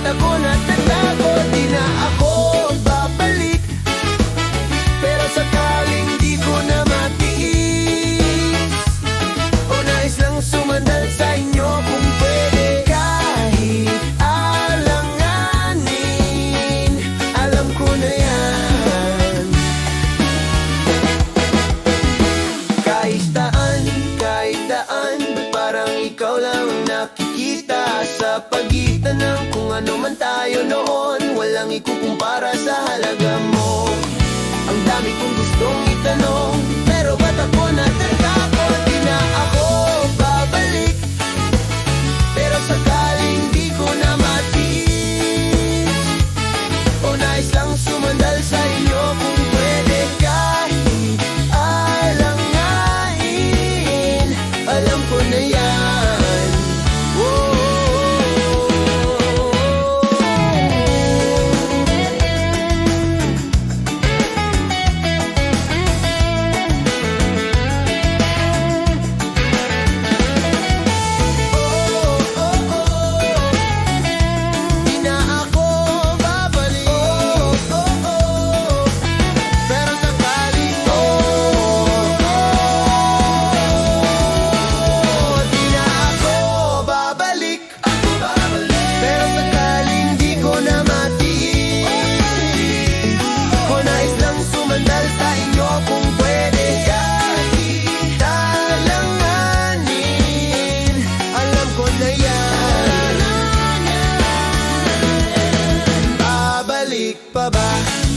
ako natatakot, di na ako babalik. Pero sakaling di ko na matiis, o nais lang sumandal sa inyo kung pwede. Kahit alanganin, alam ko na yan. Kahit daan, ba't parang ikaw lang ang nakikita sa pagitan ng kung ano man tayo noon? Walang ikukumpara sa halaga mo. Ang dami kong gustong itanong, pero ba't ako natatakot? Di na ako babalik. Pero sakaling di ko na matiis, o nais lang sumandal sa inyo kung pwede. Kahit alanganin, alam ko na yan. Oh. Pa ba?